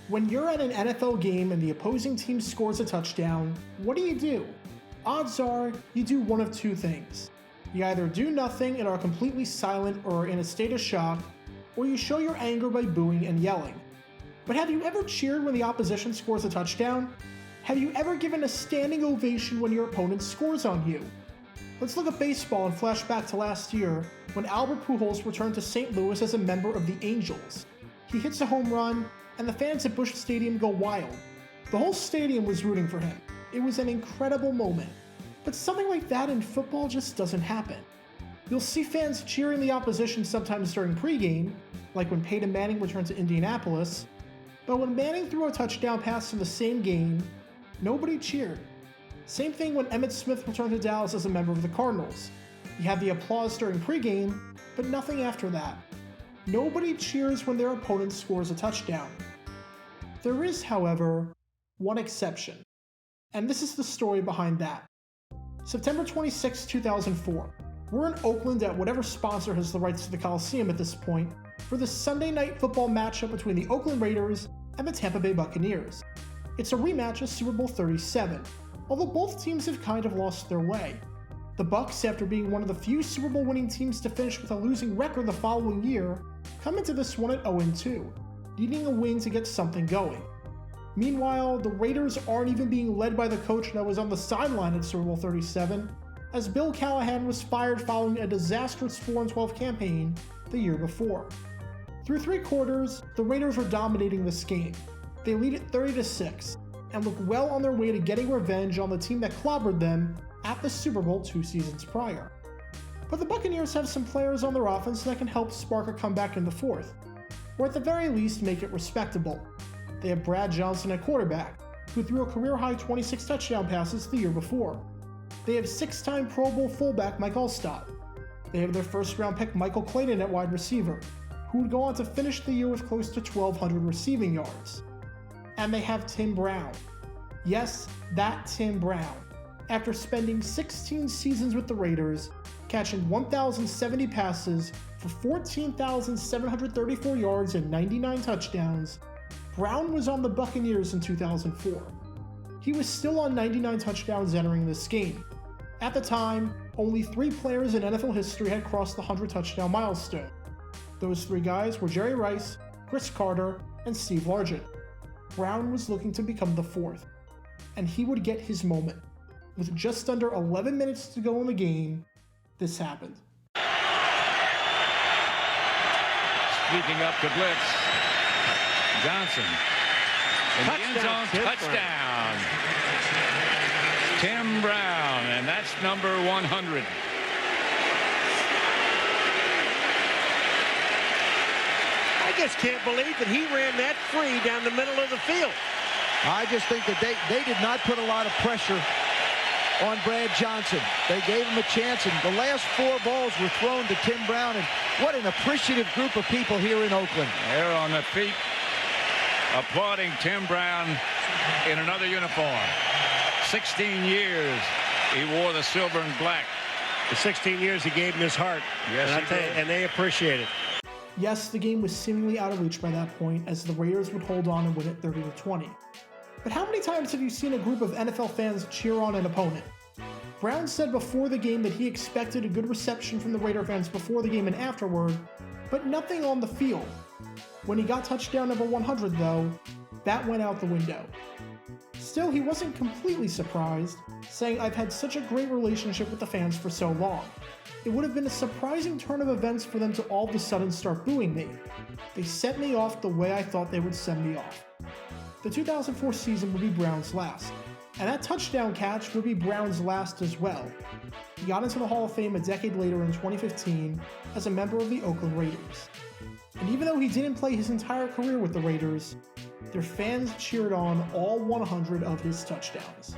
When you're at an NFL game and the opposing team scores a touchdown, what do? Odds are you do one of two things. You either do nothing and are completely silent or are in a state of shock, or you show your anger by booing and yelling. But have you ever cheered when the opposition scores a touchdown? Have you ever given a standing ovation when your opponent scores on you? Let's look at baseball and flash back to last year when Albert Pujols returned to St. Louis as a member of the Angels. He hits a home run, and the fans at Busch Stadium go wild. The whole stadium was rooting for him. It was an incredible moment. But something like that in football just doesn't happen. You'll see fans cheering the opposition sometimes during pregame, like when Peyton Manning returned to Indianapolis, but when Manning threw a touchdown pass in the same game, nobody cheered. Same thing when Emmitt Smith returned to Dallas as a member of the Cardinals. You have the applause during pregame, but nothing after that. Nobody cheers when their opponent scores a touchdown. There is, however, one exception, and this is the story behind that. September 26, 2004. We're in Oakland at whatever sponsor has the rights to the Coliseum at this point for the Sunday night football matchup between the Oakland Raiders and the Tampa Bay Buccaneers. It's a rematch of Super Bowl 37, although both teams have kind of lost their way. The Bucs, after being one of the few Super Bowl winning teams to finish with a losing record the following year, come into this one at 0-2, needing a win to get something going. Meanwhile, the Raiders aren't even being led by the coach that was on the sideline at Super Bowl 37, as Bill Callahan was fired following a disastrous 4-12 campaign the year before. Through 3 quarters, the Raiders were dominating this game. They lead it 30-6, and look well on their way to getting revenge on the team that clobbered them at the Super Bowl 2 seasons prior. But the Buccaneers have some players on their offense that can help spark a comeback in the fourth, or at the very least make it respectable. They have Brad Johnson at quarterback, who threw a career-high 26 touchdown passes the year before. They have 6-time Pro Bowl fullback Mike Alstott. They have their first-round pick Michael Clayton at wide receiver, who would go on to finish the year with close to 1,200 receiving yards. And they have Tim Brown. Yes, that Tim Brown. After spending 16 seasons with the Raiders, catching 1,070 passes for 14,734 yards and 99 touchdowns, Brown was on the Buccaneers in 2004. He was still on 99 touchdowns entering this game. At the time, only 3 players in NFL history had crossed the 100-touchdown milestone. Those 3 guys were Jerry Rice, Chris Carter, and Steve Largent. Brown was looking to become the 4th, and he would get his moment. With just under 11 minutes to go in the game, this happened. Sweeping up to blitz. Johnson. In the end zone, touchdown. Tim Brown, and that's number 100. I just can't believe that he ran that free down the middle of the field. I just think that they did not put a lot of pressure on Brad Johnson. They gave him a chance, and the last 4 balls were thrown to Tim Brown, and what an appreciative group of people here in Oakland. They're on the feet, applauding Tim Brown in another uniform. 16 years he wore the silver and black. The 16 years he gave him his heart. Yes, and they appreciate it. Yes, the game was seemingly out of reach by that point, as the Raiders would hold on and win it 30-20. But how many times have you seen a group of NFL fans cheer on an opponent? Brown said before the game that he expected a good reception from the Raider fans before the game and afterward, but nothing on the field. When he got touchdown number 100 though, that went out the window. Still, he wasn't completely surprised, saying, "I've had such a great relationship with the fans for so long. It would have been a surprising turn of events for them to all of a sudden start booing me. They sent me off the way I thought they would send me off." The 2004 season would be Brown's last, and that touchdown catch would be Brown's last as well. He got into the Hall of Fame a decade later in 2015 as a member of the Oakland Raiders. And even though he didn't play his entire career with the Raiders, their fans cheered on all 100 of his touchdowns.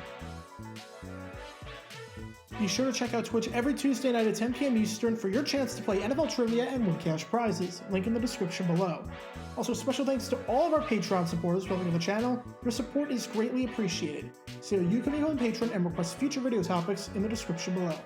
Be sure to check out Twitch every Tuesday night at 10 p.m. Eastern for your chance to play NFL Trivia and win cash prizes. Link in the description below. Also, special thanks to all of our Patreon supporters for helping the channel. Your support is greatly appreciated. So you can become a patron and request future video topics in the description below.